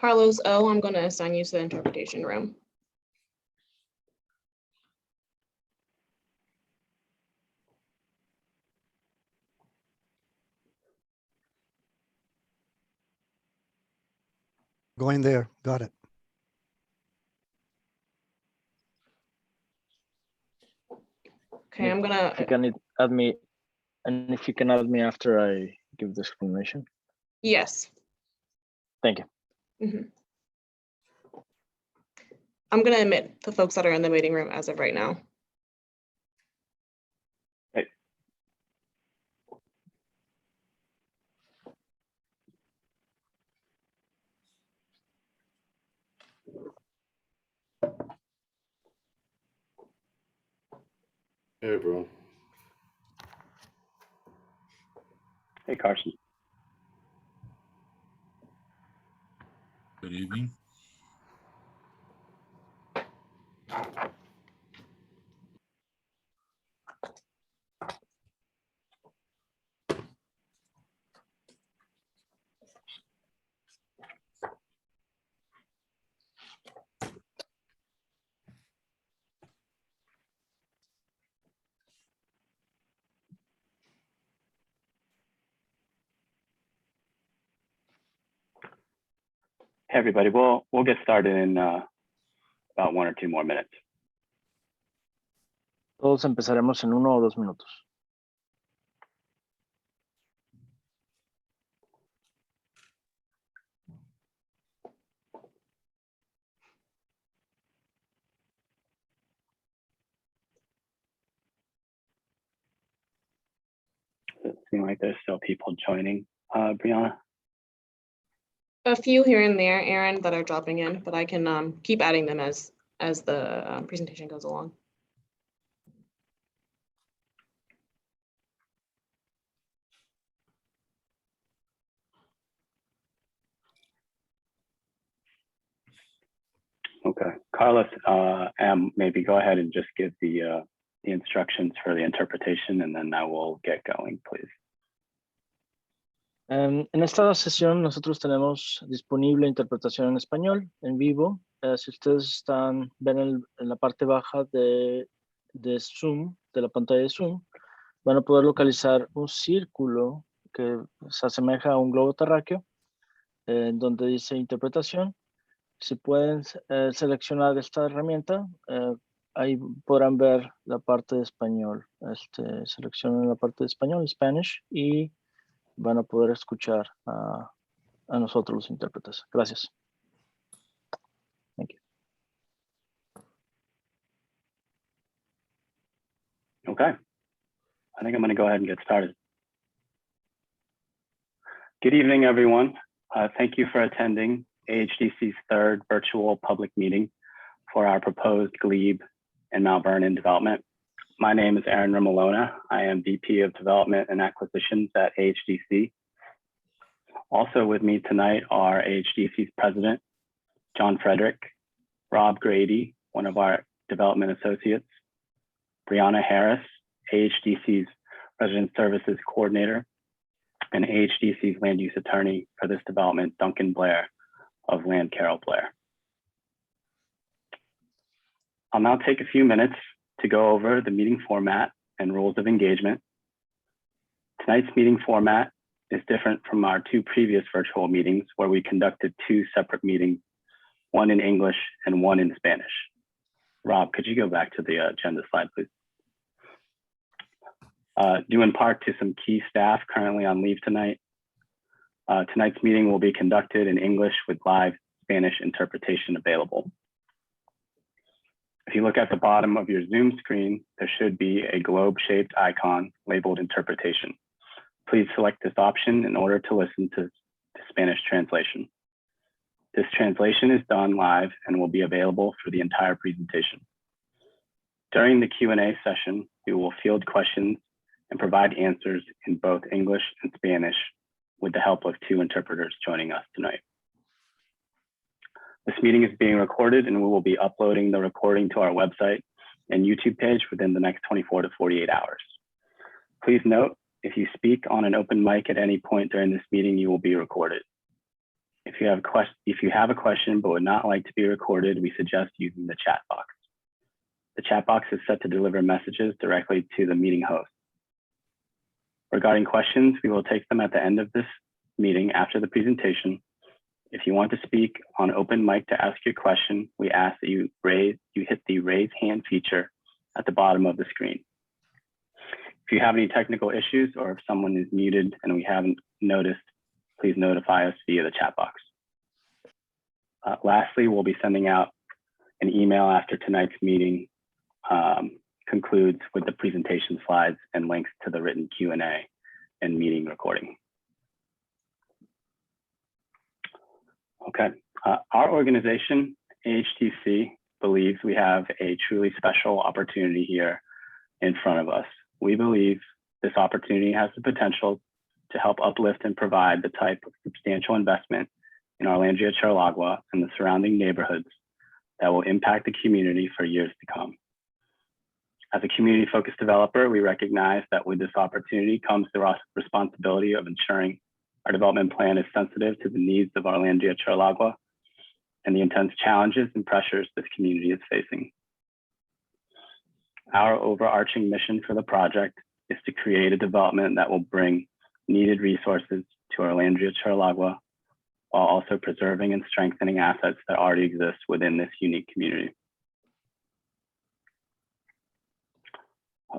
Carlos O, I'm going to assign you to the interpretation room. Going there. Got it. Okay, I'm gonna. If you can add me, and if you can add me after I give the explanation. Yes. Thank you. Mm-hmm. I'm gonna admit the folks that are in the meeting room as of right now. Hey. Hey, bro. Hey, Carson. Good evening. Hey, everybody. We'll get started in about 1 or 2 more minutes. Todos empezaremos en 1 o 2 minutos. It seems like there's still people joining. Brianna? A few here and there, Aaron, that are dropping in, but I can keep adding them as the presentation goes along. Okay. Carlos, maybe go ahead and just give the instructions for the interpretation, and then I will get going, please. En esta sesión nosotros tenemos disponible interpretación en español, en vivo. Si ustedes ven en la parte baja de Zoom, de la pantalla de Zoom, van a poder localizar un círculo que se asemeja a un globo terráqueo, donde dice interpretación. Si pueden seleccionar esta herramienta, ahí podrán ver la parte de español. Seleccionen la parte de español, Spanish, y van a poder escuchar a nosotros los intérpretes. Gracias. Thank you. Okay. I think I'm going to go ahead and get started. Good evening, everyone. Thank you for attending AHDC's 3rd virtual public meeting for our proposed Glebe and Mount Vernon development. My name is Aaron Rimolona. I am VP of Development and Acquisitions at AHDC. Also with me tonight are AHDC's President, John Frederick, Rob Grady, one of our development associates, Brianna Harris, AHDC's Resident Services Coordinator, and AHDC's Land Use Attorney for this development, Duncan Blair of Land Carroll Blair. I'll now take a few minutes to go over the meeting format and rules of engagement. Tonight's meeting format is different from our 2 previous virtual meetings where we conducted 2 separate meetings, one in English and one in Spanish. Rob, could you go back to the agenda slide, please? Due in part to some key staff currently on leave tonight, tonight's meeting will be conducted in English with live Spanish interpretation available. If you look at the bottom of your Zoom screen, there should be a globe-shaped icon labeled interpretation. Please select this option in order to listen to Spanish translation. This translation is done live and will be available for the entire presentation. During the Q&A session, we will field questions and provide answers in both English and Spanish with the help of 2 interpreters joining us tonight. This meeting is being recorded and we will be uploading the recording to our website and YouTube page within the next 24 to 48 hours. Please note, if you speak on an open mic at any point during this meeting, you will be recorded. If you have a question but would not like to be recorded, we suggest using the chat box. The chat box is set to deliver messages directly to the meeting host. Regarding questions, we will take them at the end of this meeting after the presentation. If you want to speak on open mic to ask your question, we ask that you hit the raise hand feature at the bottom of the screen. If you have any technical issues or if someone is muted and we haven't noticed, please notify us via the chat box. Lastly, we'll be sending out an email after tonight's meeting concludes with the presentation slides and links to the written Q&A and meeting recording. Okay, our organization, AHDC, believes we have a truly special opportunity here in front of us. We believe this opportunity has the potential to help uplift and provide the type of substantial investment in Arlandria, Charlagua, and the surrounding neighborhoods that will impact the community for years to come. As a community-focused developer, we recognize that with this opportunity comes the responsibility of ensuring our development plan is sensitive to the needs of Arlandria, Charlagua, and the intense challenges and pressures this community is facing. Our overarching mission for the project is to create a development that will bring needed resources to Arlandria, Charlagua, while also preserving and strengthening assets that already exist within this unique community.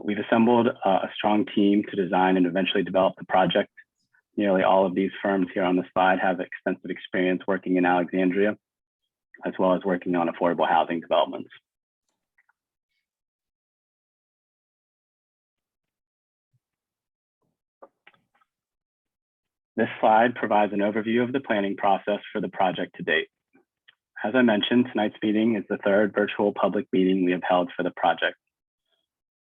We've assembled a strong team to design and eventually develop the project. Nearly all of these firms here on the slide have extensive experience working in Alexandria, as well as working on affordable housing developments. This slide provides an overview of the planning process for the project to date. As I mentioned, tonight's meeting is the third virtual public meeting we have held for the project.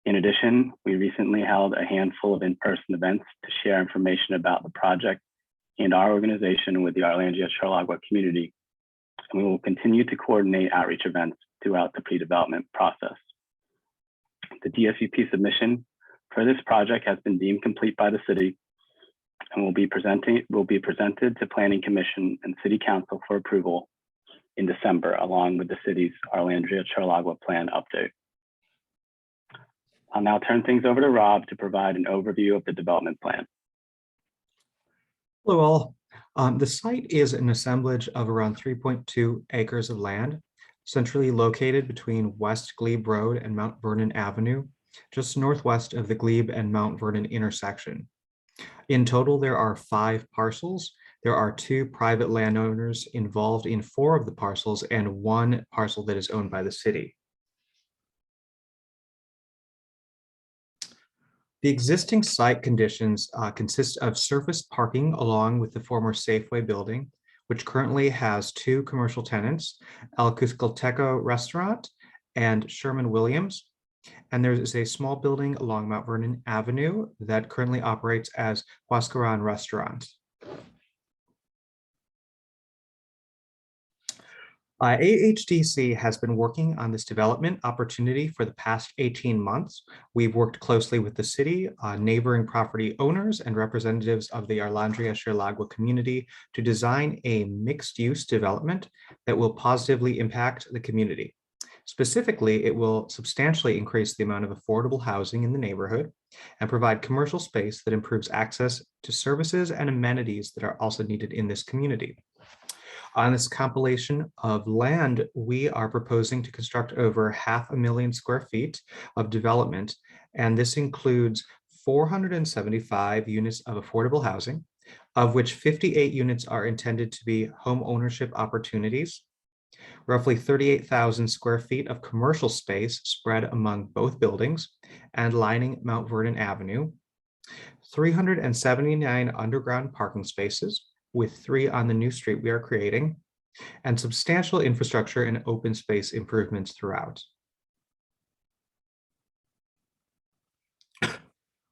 In addition, we recently held a handful of in-person events to share information about the project and our organization with the Arlandria Charlagua community, and we will continue to coordinate outreach events throughout the pre-development process. The DSUP submission for this project has been deemed complete by the city and will be presented to Planning Commission and City Council for approval in December, along with the city's Arlandria Charlagua plan update. I'll now turn things over to Rob to provide an overview of the development plan. Hello all. The site is an assemblage of around 3.2 acres of land, centrally located between West Glebe Road and Mount Vernon Avenue, just northwest of the Glebe and Mount Vernon intersection. In total, there are 5 parcels. There are 2 private landowners involved in 4 of the parcels and 1 parcel that is owned by the city. The existing site conditions consist of surface parking along with the former Safeway building, which currently has 2 commercial tenants, El Cuscalteco Restaurant and Sherman Williams. And there is a small building along Mount Vernon Avenue that currently operates as Huascaran Restaurant. AHDC has been working on this development opportunity for the past 18 months. We've worked closely with the city, neighboring property owners, and representatives of the Arlandria Charlagua community to design a mixed-use development that will positively impact the community. Specifically, it will substantially increase the amount of affordable housing in the neighborhood and provide commercial space that improves access to services and amenities that are also needed in this community. On this compilation of land, we are proposing to construct over 500,000 square feet of development, and this includes 475 units of affordable housing, of which 58 units are intended to be home ownership opportunities, roughly 38,000 square feet of commercial space spread among both buildings and lining Mount Vernon Avenue, 379 underground parking spaces, with 3 on the new street we are creating, and substantial infrastructure and open space improvements throughout.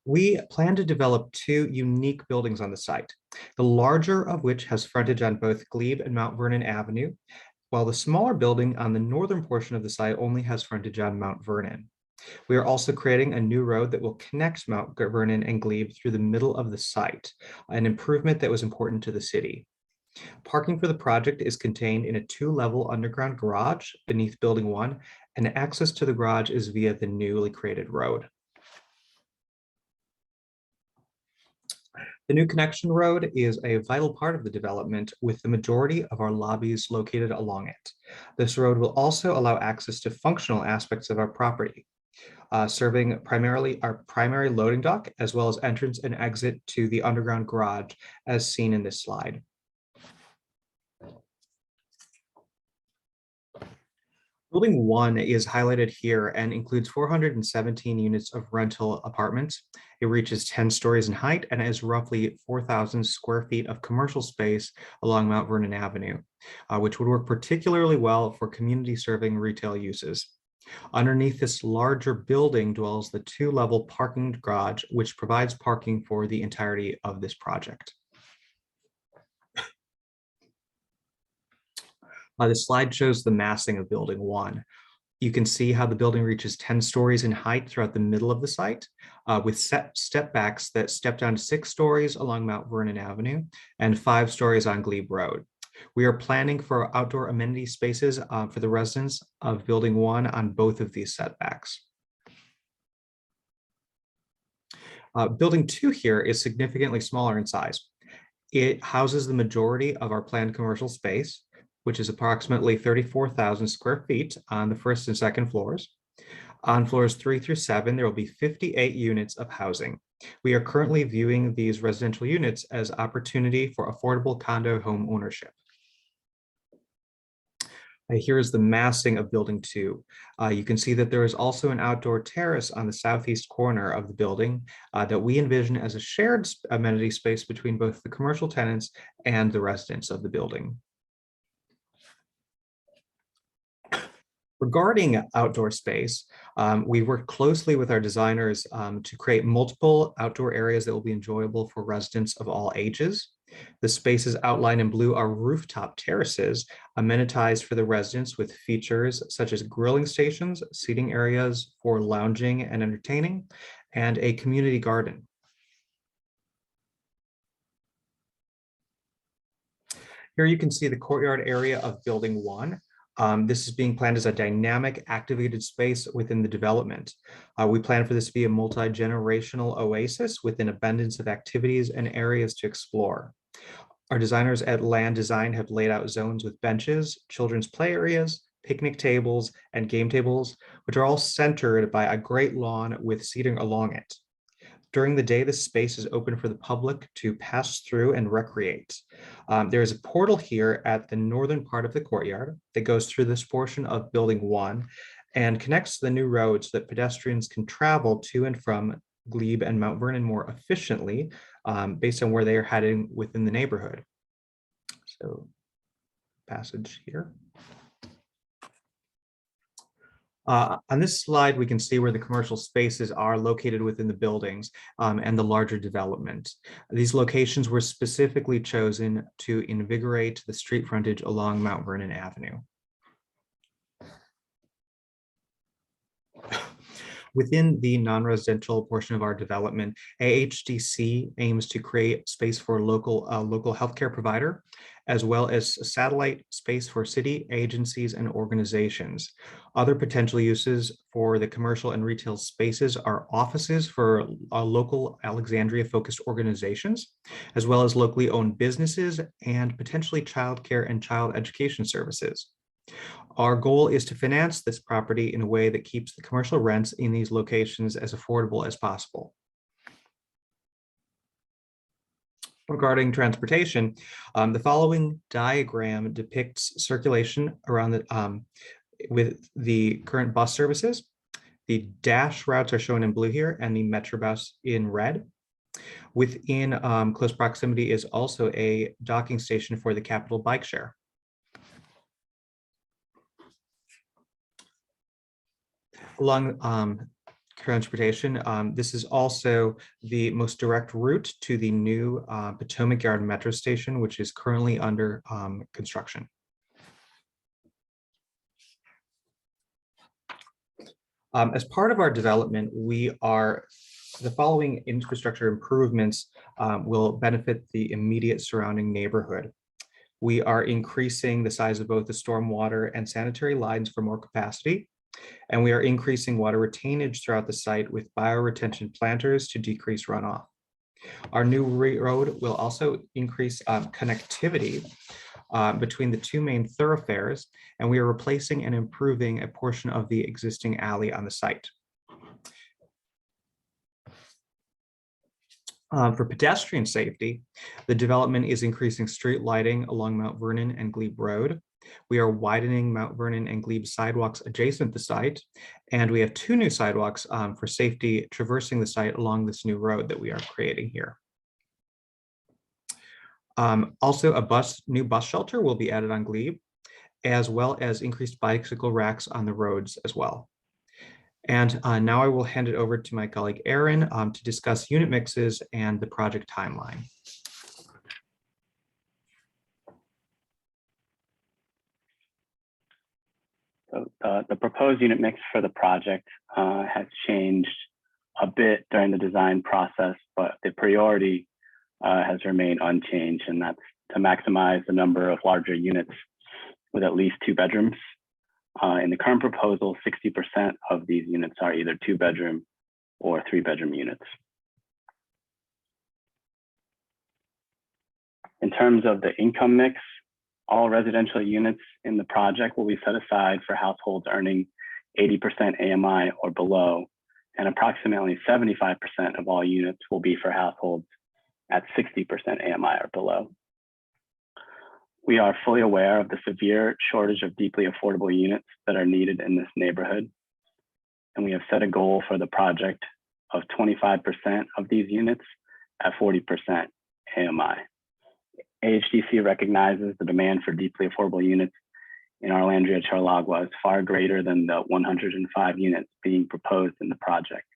We plan to develop 2 unique buildings on the site, the larger of which has frontage on both Glebe and Mount Vernon Avenue, while the smaller building on the northern portion of the site only has frontage on Mount Vernon. We are also creating a new road that will connect Mount Vernon and Glebe through the middle of the site, an improvement that was important to the city. Parking for the project is contained in a 2-level underground garage beneath Building 1, and access to the garage is via the newly created road. The new connection road is a vital part of the development, with the majority of our lobbies located along it. This road will also allow access to functional aspects of our property, serving primarily our primary loading dock, as well as entrance and exit to the underground garage, as seen in this slide. Building 1 is highlighted here and includes 417 units of rental apartments. It reaches 10 stories in height and is roughly 4,000 square feet of commercial space along Mount Vernon Avenue, which would work particularly well for community serving retail uses. Underneath this larger building dwells the 2-level parking garage, which provides parking for the entirety of this project. This slide shows the massing of Building 1. You can see how the building reaches 10 stories in height throughout the middle of the site, with step backs that step down to 6 stories along Mount Vernon Avenue and 5 stories on Glebe Road. We are planning for outdoor amenity spaces for the residents of Building 1 on both of these setbacks. Building 2 here is significantly smaller in size. It houses the majority of our planned commercial space, which is approximately 34,000 square feet on the first and second floors. On floors 3 through 7, there will be 58 units of housing. We are currently viewing these residential units as opportunity for affordable condo home ownership. Here is the massing of Building 2. You can see that there is also an outdoor terrace on the southeast corner of the building that we envision as a shared amenity space between both the commercial tenants and the residents of the building. Regarding outdoor space, we worked closely with our designers to create multiple outdoor areas that will be enjoyable for residents of all ages. The spaces outlined in blue are rooftop terraces, amenitized for the residents with features such as grilling stations, seating areas for lounging and entertaining, and a community garden. Here you can see the courtyard area of Building 1. This is being planned as a dynamic, activated space within the development. We plan for this to be a multi-generational oasis with an abundance of activities and areas to explore. Our designers at Land Design have laid out zones with benches, children's play areas, picnic tables, and game tables, which are all centered by a great lawn with seating along it. During the day, this space is open for the public to pass through and recreate. There is a portal here at the northern part of the courtyard that goes through this portion of Building 1 and connects to the new road so that pedestrians can travel to and from Glebe and Mount Vernon more efficiently based on where they are heading within the neighborhood. So, passage here. On this slide, we can see where the commercial spaces are located within the buildings and the larger development. These locations were specifically chosen to invigorate the street frontage along Mount Vernon Avenue. Within the non-residential portion of our development, AHDC aims to create space for a local healthcare provider, as well as a satellite space for city agencies and organizations. Other potential uses for the commercial and retail spaces are offices for local Alexandria-focused organizations, as well as locally owned businesses and potentially childcare and child education services. Our goal is to finance this property in a way that keeps the commercial rents in these locations as affordable as possible. Regarding transportation, the following diagram depicts circulation around the with the current bus services. The dash routes are shown in blue here and the Metrobus in red. Within close proximity is also a docking station for the Capital Bike Share. Along transportation, this is also the most direct route to the new Potomac Yard Metro Station, which is currently under construction. As part of our development, the following infrastructure improvements will benefit the immediate surrounding neighborhood. We are increasing the size of both the stormwater and sanitary lines for more capacity. And we are increasing water retainage throughout the site with bioretention planters to decrease runoff. Our new road will also increase connectivity between the two main thoroughfares, and we are replacing and improving a portion of the existing alley on the site. For pedestrian safety, the development is increasing street lighting along Mount Vernon and Glebe Road. We are widening Mount Vernon and Glebe sidewalks adjacent to the site, and we have 2 new sidewalks for safety traversing the site along this new road that we are creating here. Also, a new bus shelter will be added on Glebe, as well as increased bicycle racks on the roads as well. And now I will hand it over to my colleague Aaron to discuss unit mixes and the project timeline. So the proposed unit mix for the project has changed a bit during the design process, but the priority has remained unchanged, and that's to maximize the number of larger units with at least 2 bedrooms. In the current proposal, 60% of these units are either 2-bedroom or 3-bedroom units. In terms of the income mix, all residential units in the project will be set aside for households earning 80% AMI or below, and approximately 75% of all units will be for households at 60% AMI or below. We are fully aware of the severe shortage of deeply affordable units that are needed in this neighborhood, and we have set a goal for the project of 25% of these units at 40% AMI. AHDC recognizes the demand for deeply affordable units in Arlandria Charlagua is far greater than the 105 units being proposed in the project.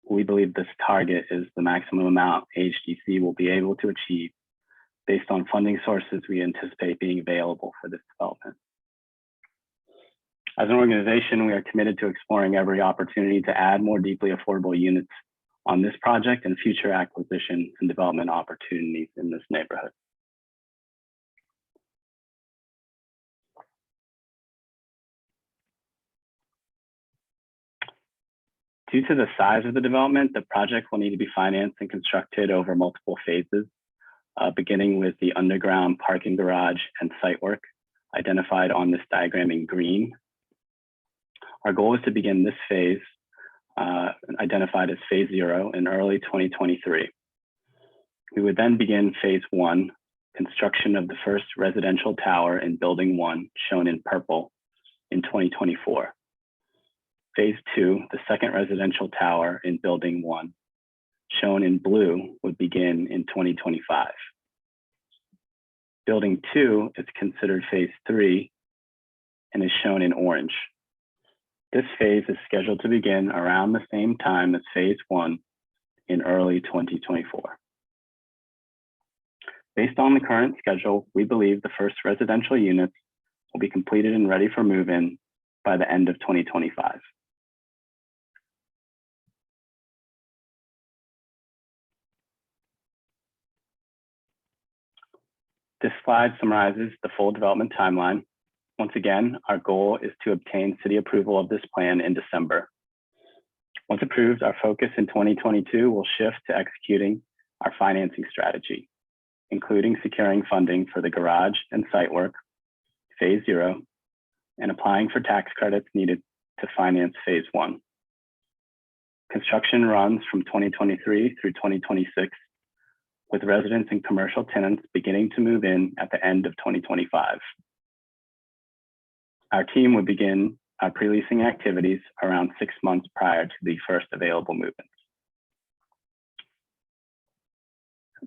We believe this target is the maximum amount AHDC will be able to achieve based on funding sources we anticipate being available for this development. As an organization, we are committed to exploring every opportunity to add more deeply affordable units on this project and future acquisition and development opportunities in this neighborhood. Due to the size of the development, the project will need to be financed and constructed over multiple phases, beginning with the underground parking garage and site work identified on this diagram in green. Our goal is to begin this phase, identified as phase 0, in early 2023. We would then begin phase 1, construction of the first residential tower in building 1, shown in purple, in 2024. Phase 2, the second residential tower in building 1, shown in blue, would begin in 2025. Building 2 is considered phase 3 and is shown in orange. This phase is scheduled to begin around the same time as phase 1 in early 2024. Based on the current schedule, we believe the first residential units will be completed and ready for move-in by the end of 2025. This slide summarizes the full development timeline. Once again, our goal is to obtain city approval of this plan in December. Once approved, our focus in 2022 will shift to executing our financing strategy, including securing funding for the garage and site work, phase 0, and applying for tax credits needed to finance phase 1. Construction runs from 2023 through 2026, with residents and commercial tenants beginning to move in at the end of 2025. Our team would begin our pre-leasing activities around 6 months prior to the first available move-ins.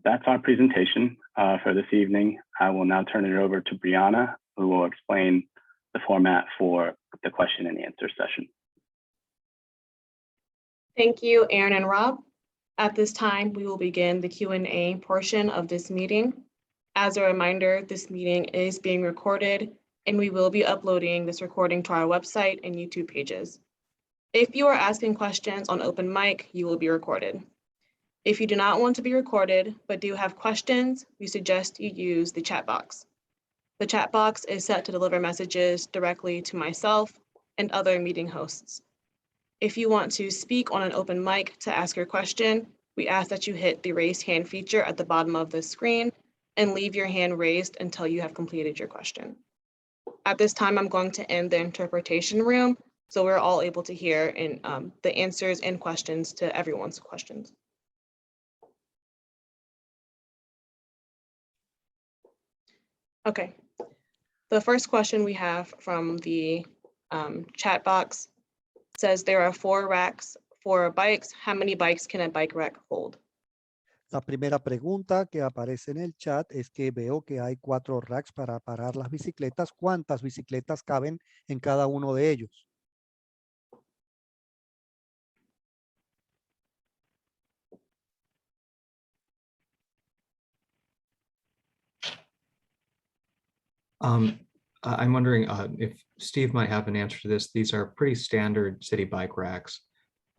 That's our presentation for this evening. I will now turn it over to Brianna, who will explain the format for the question and answer session. Thank you, Aaron and Rob. At this time, we will begin the Q&A portion of this meeting. As a reminder, this meeting is being recorded, and we will be uploading this recording to our website and YouTube pages. If you are asking questions on open mic, you will be recorded. If you do not want to be recorded, but do have questions, we suggest you use the chat box. The chat box is set to deliver messages directly to myself and other meeting hosts. If you want to speak on an open mic to ask your question, we ask that you hit the raised hand feature at the bottom of the screen and leave your hand raised until you have completed your question. At this time, I'm going to end the interpretation room so we're all able to hear the answers and questions to everyone's questions. Okay, the first question we have from the chat box says there are 4 racks for bikes. How many bikes can a bike rack hold? La primera pregunta que aparece en el chat es que veo que hay 4 racks para parar las bicicletas. ¿Cuántas bicicletas caben en cada uno de ellos? I'm wondering if Steve might have an answer to this. These are pretty standard city bike racks.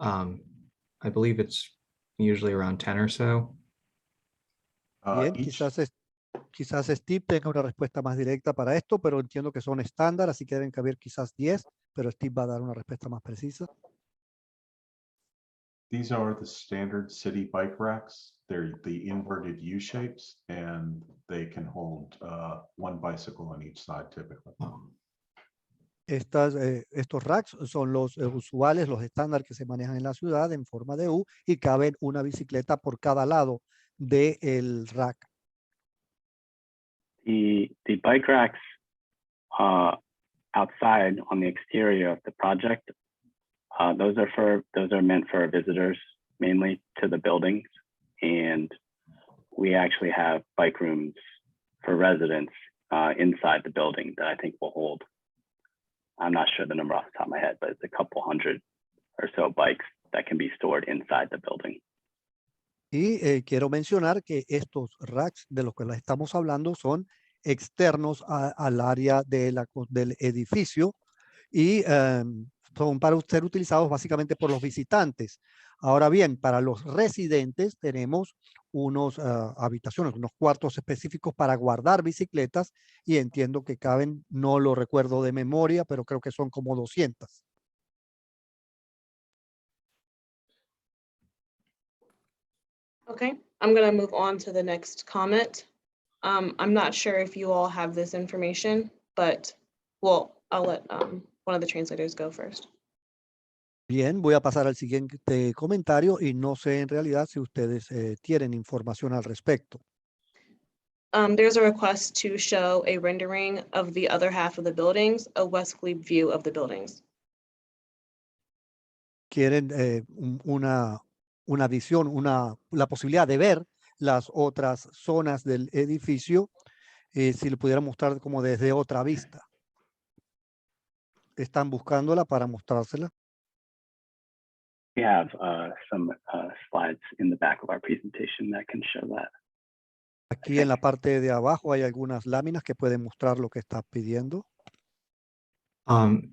I believe it's usually around 10 or so. Bien, quizás Steve tenga una respuesta más directa para esto, pero entiendo que son estándar, así que deben caber quizás 10, pero Steve va a dar una respuesta más precisa. These are the standard city bike racks. They're the inverted U shapes, and they can hold 1 bicycle on each side typically. Estos racks son los usuales, los estándar que se manejan en la ciudad en forma de U y caben una bicicleta por cada lado del rack. The bike racks outside on the exterior of the project, those are meant for visitors mainly to the buildings, and we actually have bike rooms for residents inside the building that I think will hold. I'm not sure the number off the top of my head, but it's a couple hundred or so bikes that can be stored inside the building. Y quiero mencionar que estos racks de los que les estamos hablando son externos al área del edificio y son para ser utilizados básicamente por los visitantes. Ahora bien, para los residentes tenemos unos habitaciones, unos cuartos específicos para guardar bicicletas y entiendo que caben, no lo recuerdo de memoria, pero creo que son como 200. Okay, I'm going to move on to the next comment. I'm not sure if you all have this information, but well, I'll let one of the translators go first. Bien, voy a pasar al siguiente comentario y no sé en realidad si ustedes tienen información al respecto. There's a request to show a rendering of the other half of the buildings, a West Glebe view of the buildings. Quieren una visión, la posibilidad de ver las otras zonas del edificio, si lo pudiera mostrar como desde otra vista. Están buscándola para mostrársela. We have some slides in the back of our presentation that can show that. Aquí en la parte de abajo hay algunas láminas que pueden mostrar lo que está pidiendo.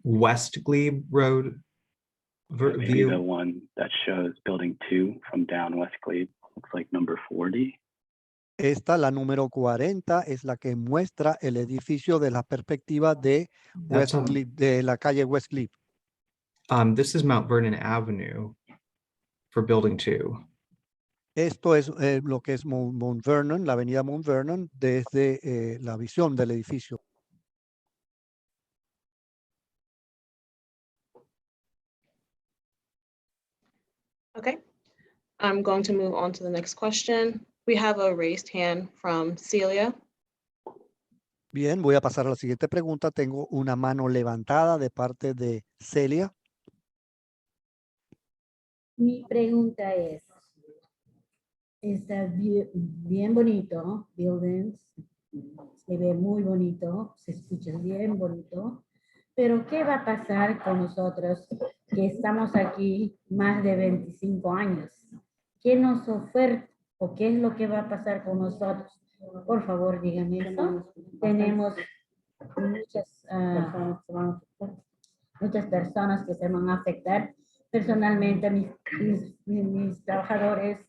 West Glebe Road Maybe view. the one that shows building 2 from down West Glebe looks like number 40. Esta, la número 40, es la que muestra el edificio de la perspectiva de West Glebe, de la calle West Glebe. This is Mount Vernon Avenue for building 2. Esto es lo que es Mount Vernon, la avenida Mount Vernon, desde la visión del edificio. Okay, I'm going to move on to the next question. We have a raised hand from Celia. Bien, voy a pasar a la siguiente pregunta. Tengo una mano levantada de parte de Celia. Mi pregunta es, está bien bonito, buildings, se ve muy bonito, se escucha bien bonito, pero ¿qué va a pasar con nosotros que estamos aquí más de 25 años? ¿Qué nos oferta o qué es lo que va a pasar con nosotros? Por favor, díganme eso. Tenemos muchas personas que se van a afectar. Personalmente, mis trabajadores,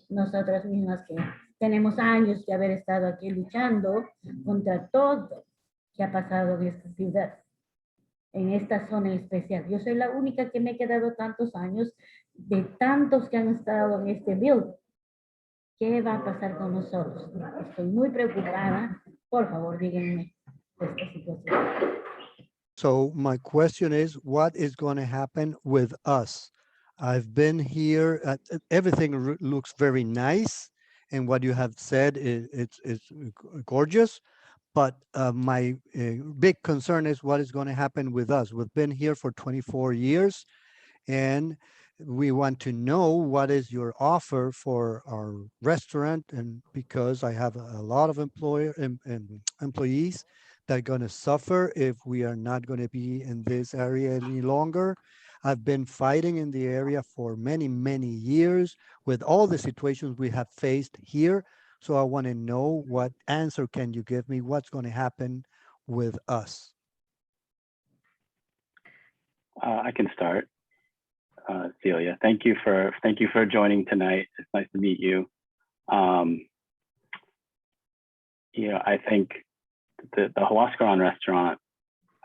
nosotras mismas que Tenemos años de haber estado aquí luchando contra todo que ha pasado en esta ciudad, en esta zona en especial. Yo soy la única que me he quedado tantos años de tantos que han estado en este building. ¿Qué va a pasar con nosotros? Estoy muy preocupada. Por favor, díganme esta situación. So my question is, what is going to happen with us? I've been here, everything looks very nice, and what you have said it's gorgeous, but my big concern is what is going to happen with us. We've been here for 24 years, and we want to know what is your offer for our restaurant, and because I have a lot of employees that are going to suffer if we are not going to be in this area any longer. I've been fighting in the area for many, many years with all the situations we have faced here. So I want to know what answer can you give me? What's going to happen with us? I can start. Celia, thank you for joining tonight. It's nice to meet you. I think the Huascaran restaurant,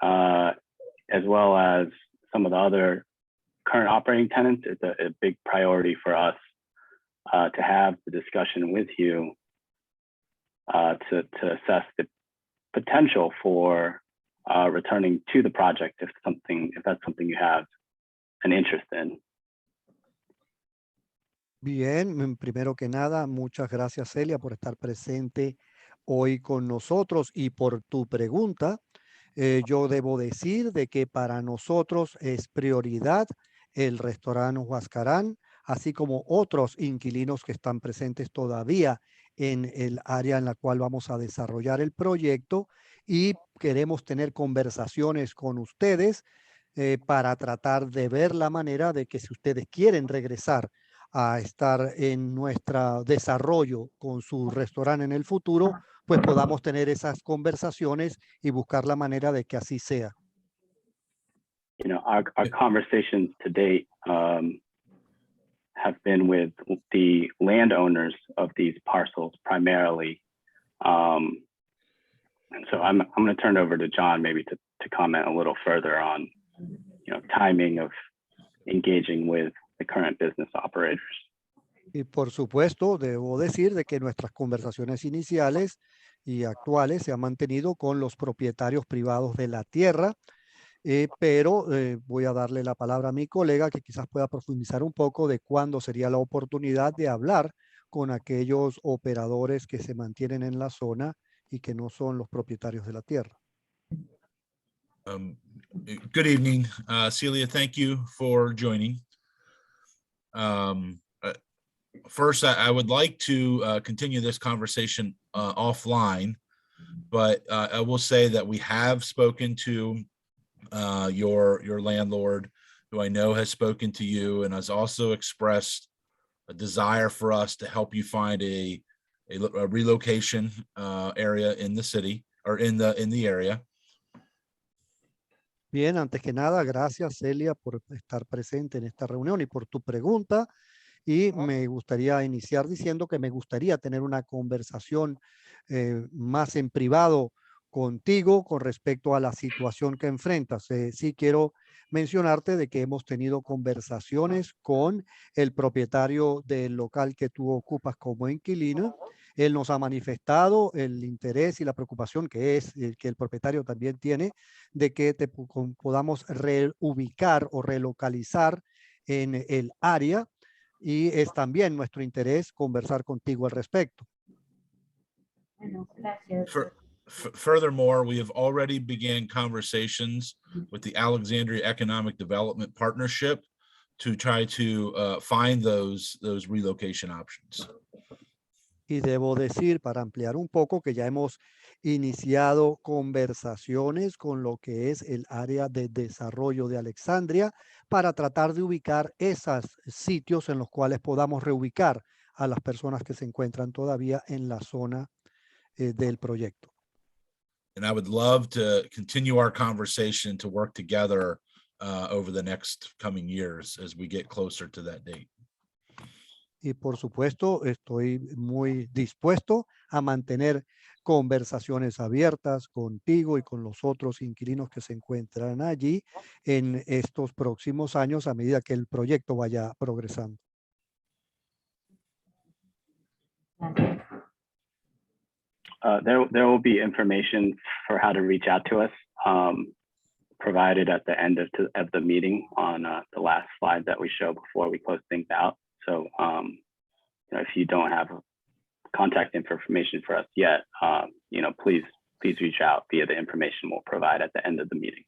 as well as some of the other current operating tenants, is a big priority for us to have the discussion with you to assess the potential for returning to the project if that's something you have an interest in. Bien, primero que nada, muchas gracias Celia por estar presente hoy con nosotros y por tu pregunta. Yo debo decir de que para nosotros es prioridad el restaurante Huascarán, así como otros inquilinos que están presentes todavía en el área en la cual vamos a desarrollar el proyecto, y queremos tener conversaciones con ustedes para tratar de ver la manera de que si ustedes quieren regresar a estar en nuestro desarrollo con su restaurante en el futuro, pues podamos tener esas conversaciones y buscar la manera de que así sea. Our conversations to date have been with the landowners of these parcels primarily. And so I'm going to turn it over to John maybe to comment a little further on timing of engaging with the current business operators. Y por supuesto, debo decir de que nuestras conversaciones iniciales y actuales se han mantenido con los propietarios privados de la tierra, pero voy a darle la palabra a mi colega que quizás pueda profundizar un poco de cuándo sería la oportunidad de hablar con aquellos operadores que se mantienen en la zona y que no son los propietarios de la tierra. Good evening, Celia. Thank you for joining. First, I would like to continue this conversation offline, but I will say that we have spoken to your landlord, who I know has spoken to you and has also expressed a desire for us to help you find a relocation area in the city or in the area. Bien, antes que nada, gracias Celia por estar presente en esta reunión y por tu pregunta. Y me gustaría iniciar diciendo que me gustaría tener una conversación más en privado contigo con respecto a la situación que enfrentas. Sí quiero mencionarte de que hemos tenido conversaciones con el propietario del local que tú ocupas como inquilino. Él nos ha manifestado el interés y la preocupación que el propietario también tiene de que te podamos reubicar o relocalizar en el área, y es también nuestro interés conversar contigo al respecto. Bueno, gracias. Furthermore, we have already began conversations with the Alexandria Economic Development Partnership to try to find those relocation options. Y debo decir, para ampliar un poco, que ya hemos iniciado conversaciones con lo que es el área de desarrollo de Alexandria para tratar de ubicar esos sitios en los cuales podamos reubicar a las personas que se encuentran todavía en la zona del proyecto. And I would love to continue our conversation to work together over the next coming years as we get closer to that date. Y por supuesto, estoy muy dispuesto a mantener conversaciones abiertas contigo y con los otros inquilinos que se encuentran allí en estos próximos años a medida que el proyecto vaya progresando. Gracias. There will be information for how to reach out to us provided at the end of the meeting on the last slide that we show before we close things out. So if you don't have contact information for us yet, please reach out via the information we'll provide at the end of the meeting.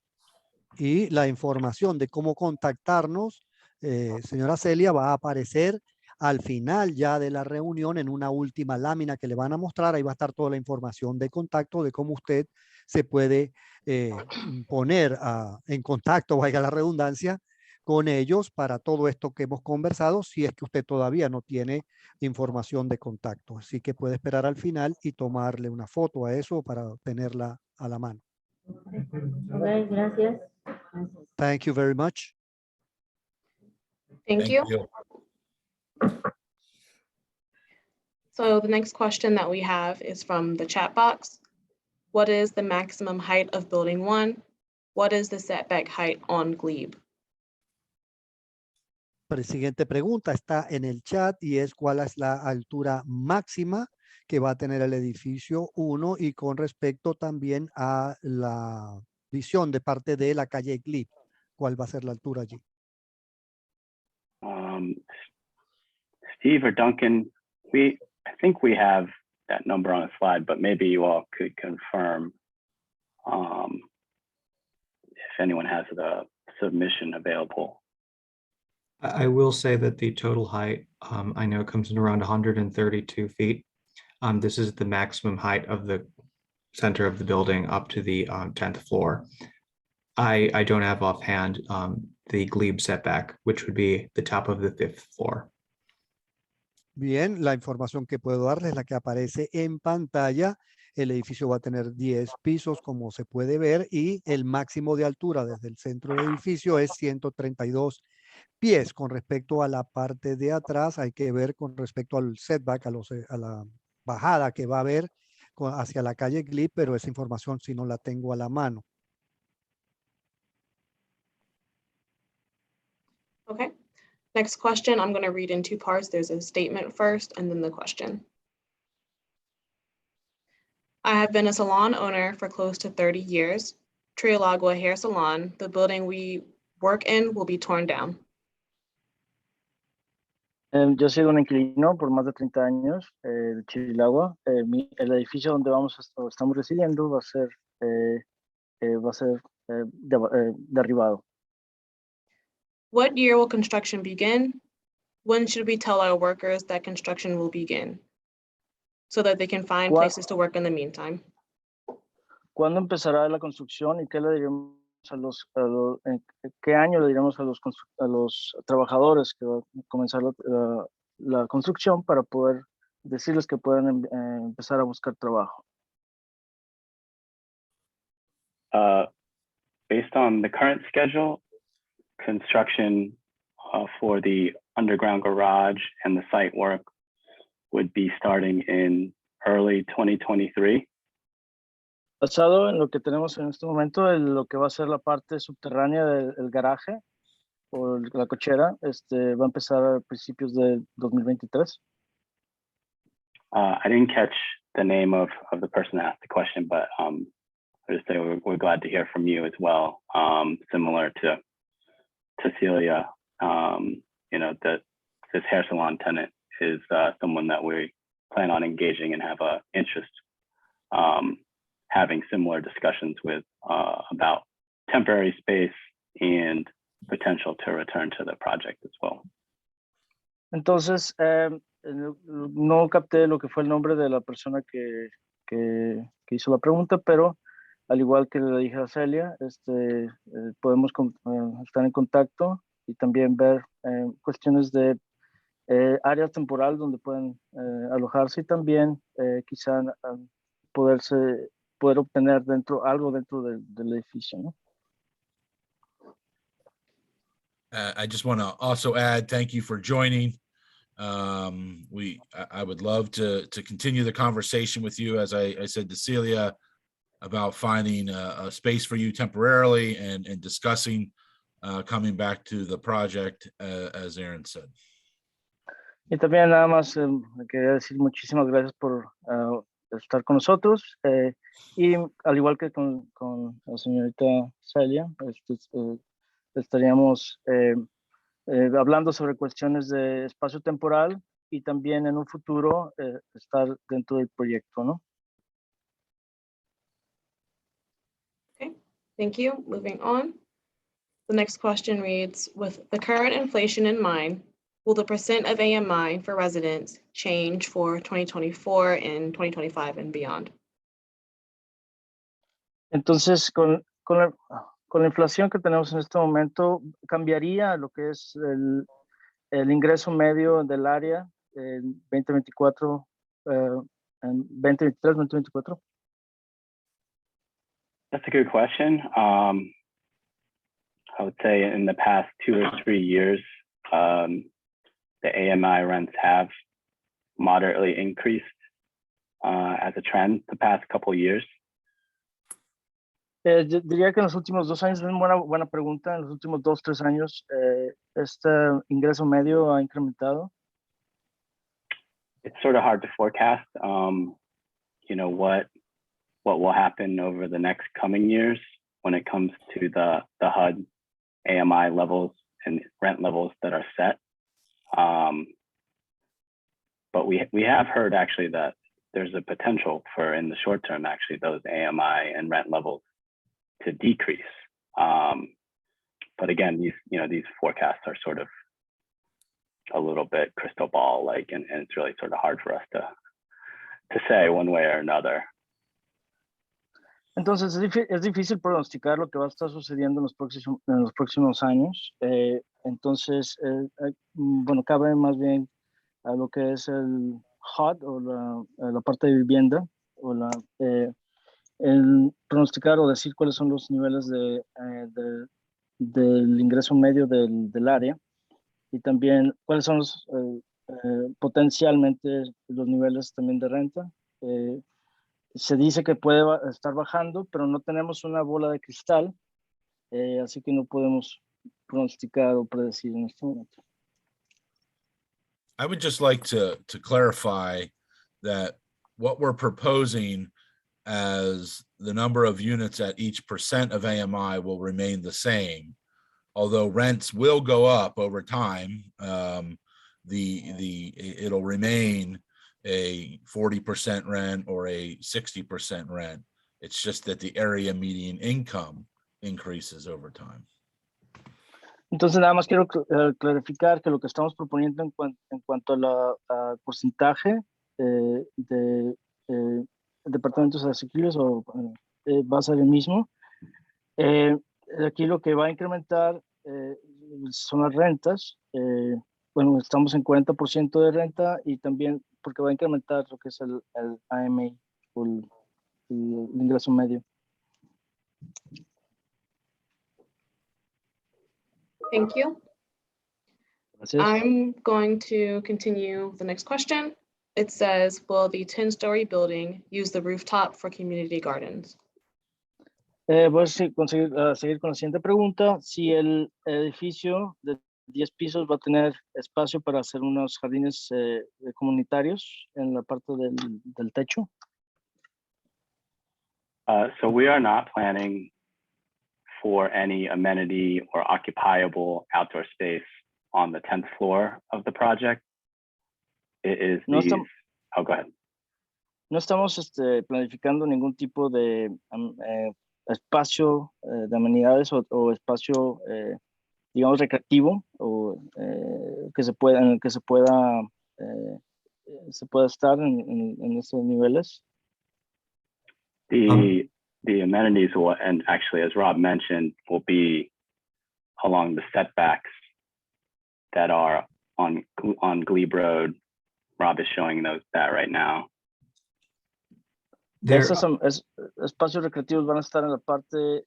Y la información de cómo contactarnos, señora Celia, va a aparecer al final ya de la reunión en una última lámina que le van a mostrar. Ahí va a estar toda la información de contacto de cómo usted se puede poner en contacto, valga la redundancia, con ellos para todo esto que hemos conversado, si es que usted todavía no tiene información de contacto. Así que puede esperar al final y tomarle una foto a eso para tenerla a la mano. Ok, gracias. Gracias. Thank you very much. Thank you. So the next question that we have is from the chat box. What is the maximum height of building 1? What is the setback height on Glebe? La siguiente pregunta está en el chat y es cuál es la altura máxima que va a tener el edificio 1 y con respecto también a la visión de parte de la calle Glebe. ¿Cuál va a ser la altura allí? Steve or Duncan, I think we have that number on the slide, but maybe you all could confirm if anyone has the submission available. I will say that the total height, I know it comes in around 132 feet. This is the maximum height of the center of the building up to the 10th floor. I don't have offhand the Glebe setback, which would be the top of the 5th floor. Bien, la información que puedo darles es la que aparece en pantalla. El edificio va a tener 10 pisos, como se puede ver, y el máximo de altura desde el centro del edificio es 132 pies. Con respecto a la parte de atrás, hay que ver con respecto al setback, a la bajada que va a haber hacia la calle Glebe, pero esa información sí no la tengo a la mano. Okay. Next question, I'm going to read in two parts. There's a statement first and then the question. I have been a salon owner for close to 30 years. Triolagua Hair Salon, the building we work in, will be torn down. Yo he sido un inquilino por más de 30 años de Chirilagua. El edificio donde estamos residiendo va a ser derribado. What year will construction begin? When should we tell our workers that construction will begin so that they can find places to work in the meantime? ¿Cuándo empezará la construcción y qué le diremos qué año le diremos a los trabajadores que va a comenzar la construcción para poder decirles que pueden empezar a buscar trabajo? Based on the current schedule, construction for the underground garage and the site work would be starting in early 2023. Basado en lo que tenemos en este momento, en lo que va a ser la parte subterránea del garaje o la cochera, va a empezar a principios de 2023. I didn't catch the name of the person that asked the question, but I just say we're glad to hear from you as well. Similar to Cecilia, this hair salon tenant is someone that we plan on engaging and have an interest having similar discussions with about temporary space and potential to return to the project as well. Entonces, no capté lo que fue el nombre de la persona que hizo la pregunta, pero al igual que le dije a Celia, podemos estar en contacto y también ver cuestiones de área temporal donde pueden alojarse y también quizá poder obtener algo dentro del edificio, ¿no? I just want to also add, thank you for joining. I would love to continue the conversation with you, as I said to Celia, about finding a space for you temporarily and discussing coming back to the project, as Aaron said. Y también nada más quería decir muchísimas gracias por estar con nosotros, y al igual que con la señorita Celia, estaríamos hablando sobre cuestiones de espacio temporal y también en un futuro estar dentro del proyecto, ¿no? Okay, thank you. Moving on. The next question reads, with the current inflation in mind, will the percent of AMI for residents change for 2024 and 2025 and beyond? Entonces, con la inflación que tenemos en este momento, cambiaría lo que es el ingreso medio del área en 2024, en 2023, 2024. That's a good question. I would say in the past 2 or 3 years, the AMI rents have moderately increased as a trend the past couple of years. Diría que en los últimos 2 años, es una buena pregunta, en los últimos 2, 3 años, este ingreso medio ha incrementado. It's sort of hard to forecast, you know, what will happen over the next coming years when it comes to the HUD AMI levels and rent levels that are set. But we have heard actually that there's a potential for, in the short term, actually those AMI and rent levels to decrease. But again, these forecasts are sort of a little bit crystal ball like, and it's really sort of hard for us to say one way or another. Entonces es difícil pronosticar lo que va a estar sucediendo en los próximos años. Entonces, bueno, cabe más bien a lo que es el HUD o la parte de vivienda, o el pronosticar o decir cuáles son los niveles del ingreso medio del área, y también cuáles son los potencialmente los niveles también de renta. Se dice que puede estar bajando, pero no tenemos una bola de cristal, así que no podemos pronosticar o predecir en este momento. I would just like to clarify that what we're proposing as the number of units at each percent of AMI will remain the same, although rents will go up over time. It'll remain a 40% rent or a 60% rent. It's just that the area median income increases over time. Entonces, nada más quiero clarificar que lo que estamos proponiendo en cuanto al porcentaje de departamentos asequibles va a ser el mismo. Aquí lo que va a incrementar son las rentas. Bueno, estamos en 40% de renta, y también porque va a incrementar lo que es el AMI o el ingreso medio. Thank you. Gracias. I'm going to continue the next question. It says, will the 10-story building use the rooftop for community gardens? Voy a seguir con la siguiente pregunta. Si el edificio de 10 pisos va a tener espacio para hacer unos jardines comunitarios en la parte del techo. So we are not planning for any amenity or occupiable outdoor space on the 10th floor of the project. It is No these, estamos, oh, go ahead. no estamos planificando ningún tipo de espacio de amenidades o espacio, digamos, recreativo, o que se pueda, en el que se pueda estar en esos niveles. The amenities will, and actually, as Rob mentioned, will be along the setbacks that are on Glebe Road. Rob is showing that right now. Esos espacios recreativos van a estar en la parte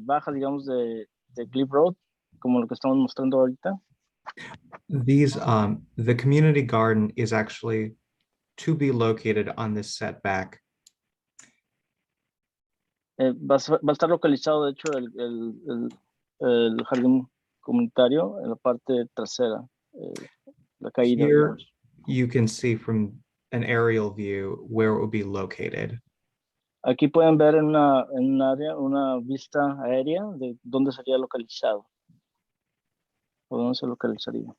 baja, digamos, de Glebe Road, como lo que estamos mostrando ahorita. These, the community garden is actually to be located on this setback. Va a estar localizado, de hecho, el jardín comunitario en la parte trasera, la caída, Here, digamos. you can see from an aerial view where it would be located. Aquí pueden ver en un área, una vista aérea de dónde sería localizado. O dónde se localizaría.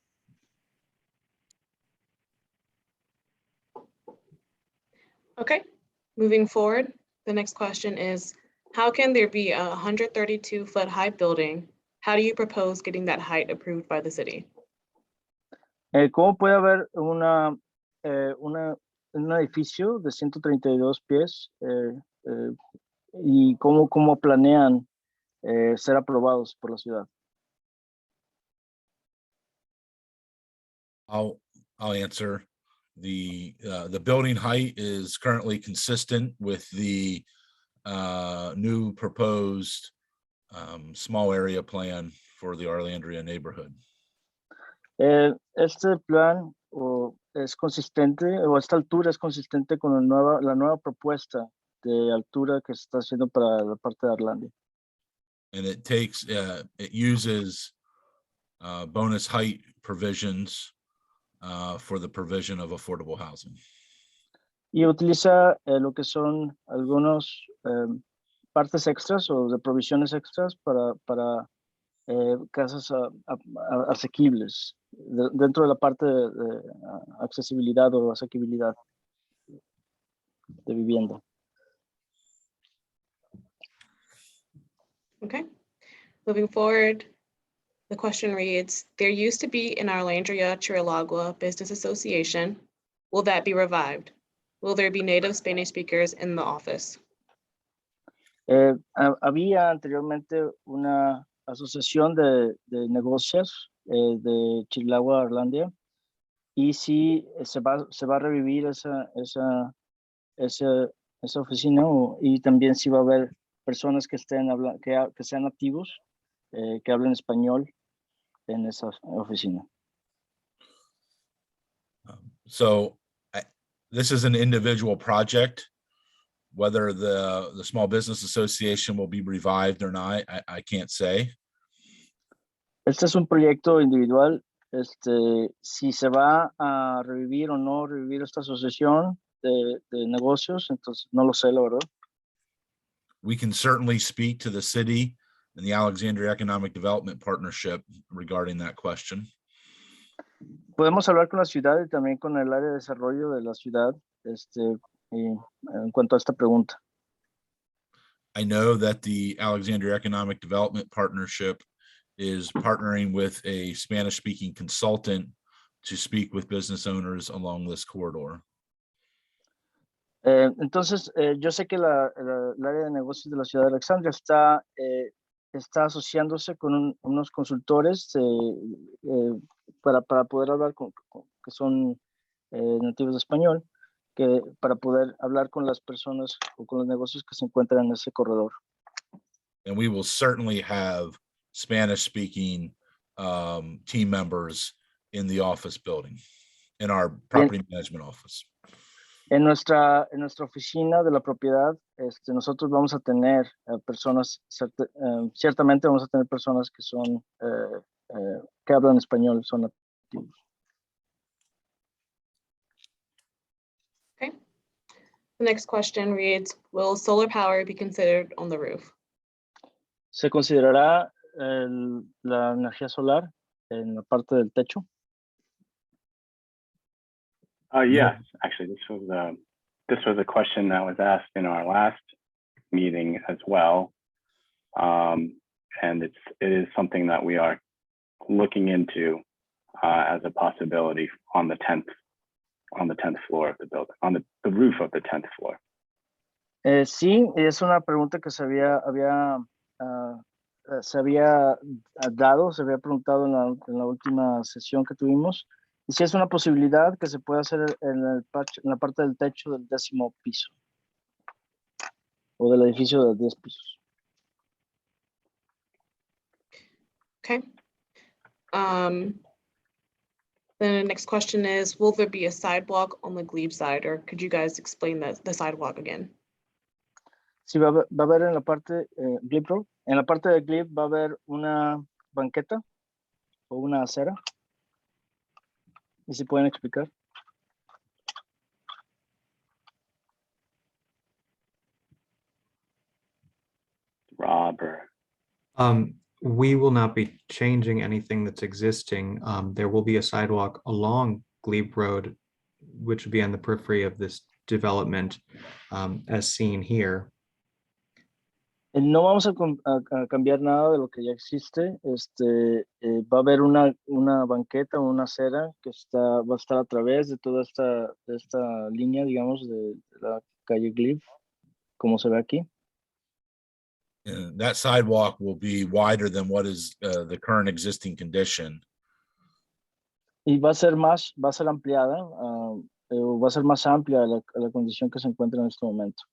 Okay, moving forward, the next question is, how can there be a 132-foot high building? How do you propose getting that height approved by the city? ¿Cómo puede haber un edificio de 132 pies y cómo planean ser aprobados por la ciudad? I'll answer. The building height is currently consistent with the new proposed small area plan for the Alexandria neighborhood. Este plan es consistente, o esta altura es consistente con la nueva propuesta de altura que se está haciendo para la parte de Arlandia. And it takes, it uses bonus height provisions for the provision of affordable housing. Y utiliza lo que son algunos partes extras o de provisiones extras para casas asequibles dentro de la parte de accesibilidad o asequibilidad de vivienda. Okay, moving forward, the question reads, there used to be an Alexandria Chiralagua Business Association. Will that be revived? Will there be native Spanish speakers in the office? Había anteriormente una asociación de negocios de Chilagua, Arlandia, y sí se va a revivir esa oficina y también sí va a haber personas que sean nativos, que hablen español en esa oficina. So this is an individual project. Whether the Small Business Association will be revived or not, I can't say. Este es un proyecto individual. Si se va a revivir o no revivir esta asociación de negocios, entonces no lo sé, la verdad. We can certainly speak to the city and the Alexandria Economic Development Partnership regarding that question. Podemos hablar con la ciudad y también con el área de desarrollo de la ciudad en cuanto a esta pregunta. I know that the Alexandria Economic Development Partnership is partnering with a Spanish-speaking consultant to speak with business owners along this corridor. Entonces, yo sé que el área de negocios de la ciudad de Alexandria está asociándose con unos consultores para poder hablar que son nativos de español, para poder hablar con las personas o con los negocios que se encuentran en ese corredor. And we will certainly have Spanish-speaking team members in the office building, in our property management office. En nuestra oficina de la propiedad, nosotros vamos a tener personas, ciertamente vamos a tener personas que son, que hablan español, son nativos. Okay. The next question reads, will solar power be considered on the roof? ¿Se considerará la energía solar en la parte del techo? Yes, actually, this was a question that was asked in our last meeting as well, and it is something that we are looking into as a possibility on the 10th floor of the building, on the roof of the 10th floor. Sí, es una pregunta que se había preguntado en la última sesión que tuvimos. Y si es una posibilidad que se pueda hacer en la parte del techo del 10º piso o del edificio de 10 pisos. Okay. Then the next question is, will there be a sidewalk on the Glebe side, or could you guys explain the sidewalk again? Sí, va a haber en la parte, Glebe Road, en la parte de Glebe va a haber una banqueta o una acera. ¿Y si pueden explicar? Robert. We will not be changing anything that's existing. There will be a sidewalk along Glebe Road, which would be on the periphery of this development, as seen here. No vamos a cambiar nada de lo que ya existe. Va a haber una banqueta o una acera que va a estar a través de toda esta línea, digamos, de la calle Glebe, como se ve aquí. That sidewalk will be wider than what is the current existing condition. Y va a ser ampliada, va a ser más amplia la condición que se encuentra en este momento.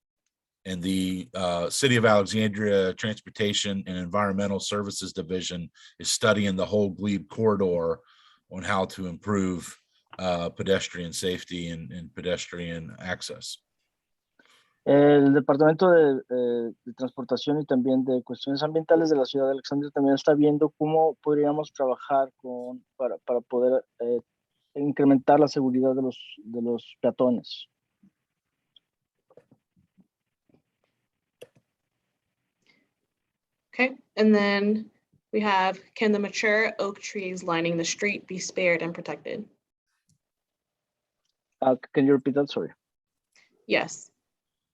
And the City of Alexandria Transportation and Environmental Services Division is studying the whole Glebe corridor on how to improve pedestrian safety and pedestrian access. El Departamento de Transportación y también de Cuestiones Ambientales de la Ciudad de Alexandria también está viendo cómo podríamos trabajar para poder incrementar la seguridad de los peatones. Okay, and then we have, can the mature oak trees lining the street be spared and protected? Can you repeat that? Sorry. Yes.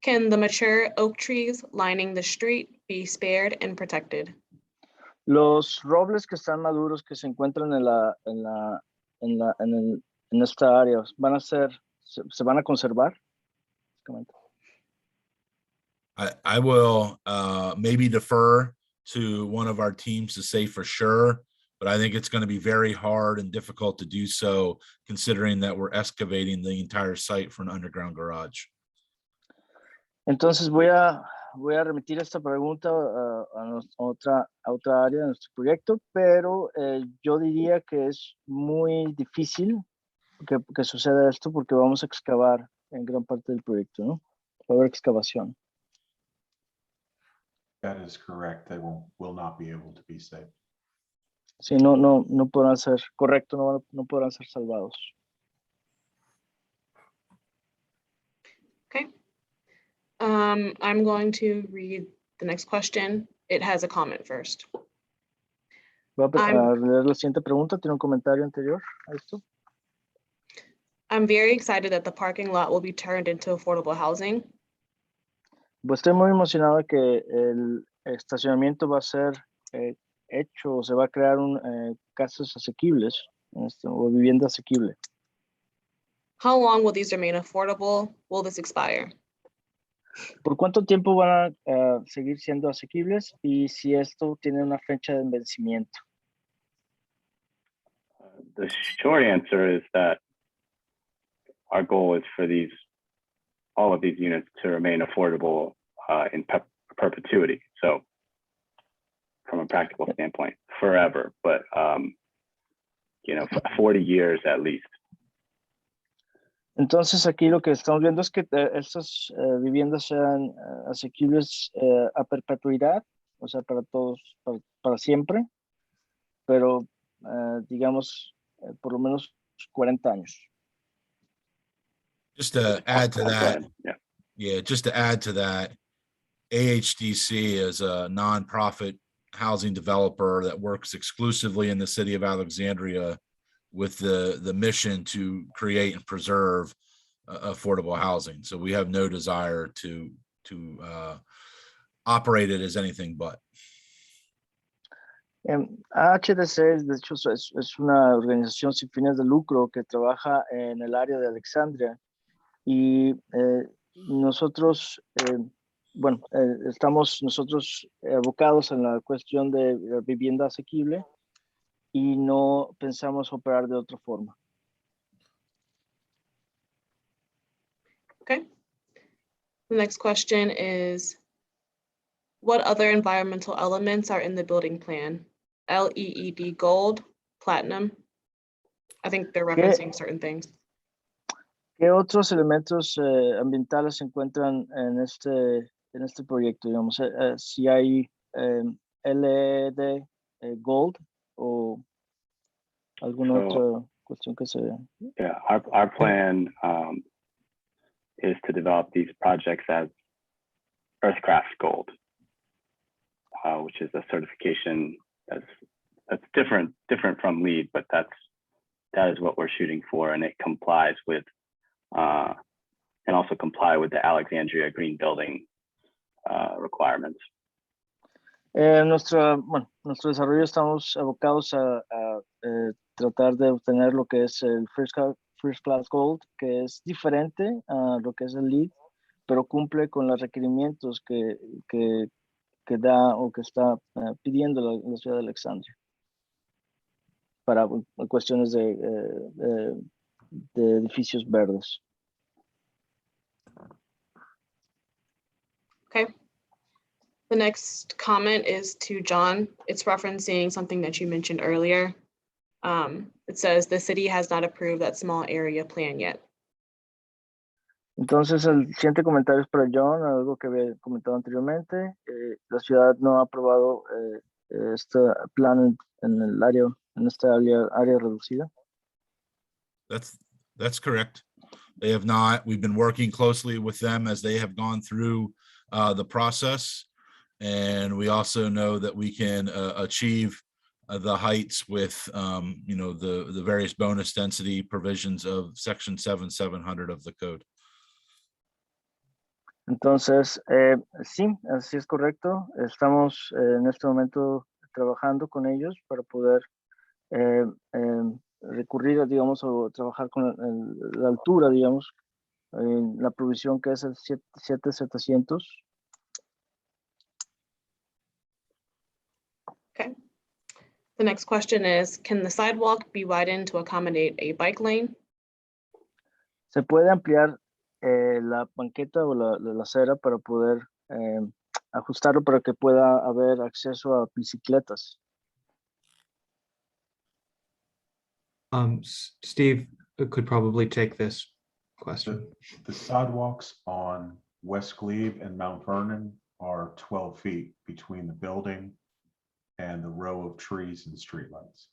Can the mature oak trees lining the street be spared and protected? Los robles que están maduros que se encuentran en esta área se van a conservar. I will maybe defer to one of our teams to say for sure, but I think it's going to be very hard and difficult to do so, considering that we're excavating the entire site for an underground garage. Entonces voy a remitir esta pregunta a otra área de nuestro proyecto, pero yo diría que es muy difícil que suceda esto porque vamos a excavar en gran parte del proyecto, ¿no? Va a haber excavación. That is correct. They will not be able to be saved. Sí, no podrán ser, correcto, no podrán ser salvados. Okay. I'm going to read the next question. It has a comment first. Voy a leer la siguiente pregunta. ¿Tiene un comentario anterior a esto? I'm very excited that the parking lot will be turned into affordable housing. Pues estoy muy emocionado de que el estacionamiento va a ser hecho, se va a crear casas asequibles o vivienda asequible. How long will these remain affordable? Will this expire? ¿Por cuánto tiempo van a seguir siendo asequibles y si esto tiene una fecha de vencimiento? The short answer is that our goal is for all of these units to remain affordable in perpetuity. So from a practical standpoint, forever, but 40 years at least. Entonces aquí lo que estamos viendo es que estas viviendas sean asequibles a perpetuidad, o sea, para todos, para siempre, pero digamos por lo menos 40 años. Just to add to that, just to add to that, AHDC is a nonprofit housing developer that works exclusively in the city of Alexandria with the mission to create and preserve affordable housing. So we have no desire to operate it as anything but. AHDC, de hecho, es una organización sin fines de lucro que trabaja en el área de Alexandria y nosotros, estamos nosotros abocados en la cuestión de vivienda asequible y no pensamos operar de otra forma. Okay. The next question is, what other environmental elements are in the building plan? LEED gold, platinum. I think they're referencing certain things. ¿Qué otros elementos ambientales se encuentran en este proyecto? Digamos, si hay LED Gold o alguna So- otra cuestión que se... Yeah, our plan is to develop these projects as Earthcraft Gold, which is a certification that's different from LEED, but that is what we're shooting for, and it complies with and also comply with the Alexandria Green Building requirements. Nuestro desarrollo estamos abocados a tratar de obtener lo que es el First Class Gold, que es diferente a lo que es el LEED, pero cumple con los requerimientos que da o que está pidiendo la ciudad de Alexandria para cuestiones de edificios verdes. Okay. The next comment is to John. It's referencing something that you mentioned earlier. It says the city has not approved that small area plan yet. Entonces, el siguiente comentario es para John, algo que había comentado anteriormente. La ciudad no ha aprobado este plan en el área, en esta área reducida. That's correct. They have not. We've been working closely with them as they have gone through the process. And we also know that we can achieve the heights with, the various bonus density provisions of section 7700 of the code. Entonces, sí, así es correcto. Estamos en este momento trabajando con ellos para poder recurrir, digamos, o trabajar con la altura, digamos, la provisión que es el 7700. Okay. The next question is, can the sidewalk be widened to accommodate a bike lane? Se puede ampliar la banqueta o la acera para poder ajustarlo para que pueda haber acceso a bicicletas. Steve could probably take this question. The sidewalks on West Glebe and Mount Vernon are 12 feet between the building and the row of trees and streetlights.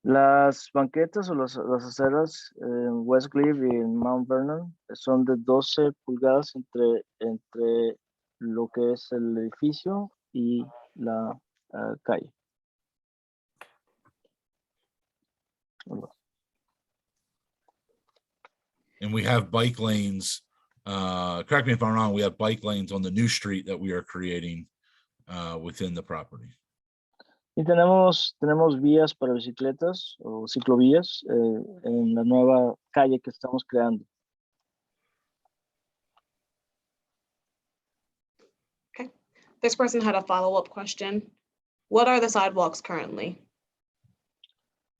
Las banquetas o las aceras en West Glebe y en Mount Vernon son de 12 pulgadas entre lo que es el edificio y la calle. And we have bike lanes. Correct me if I'm wrong. We have bike lanes on the new street that we are creating within the property. Y tenemos vías para bicicletas o ciclovías en la nueva calle que estamos creando. Okay. This person had a follow-up question. What are the sidewalks currently?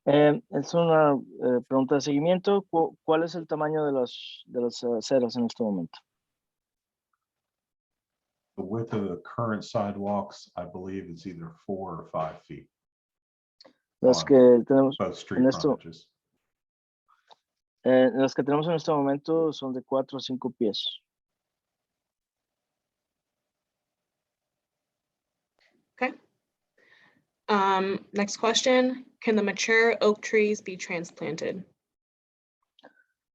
Es una pregunta de seguimiento. ¿Cuál es el tamaño de las aceras en este momento? The width of the current sidewalks, I believe, is either 4 or 5 feet. Las on que tenemos both street en esto, frontages. las que tenemos en este momento son de 4 a 5 pies. Okay. Next question, can the mature oak trees be transplanted?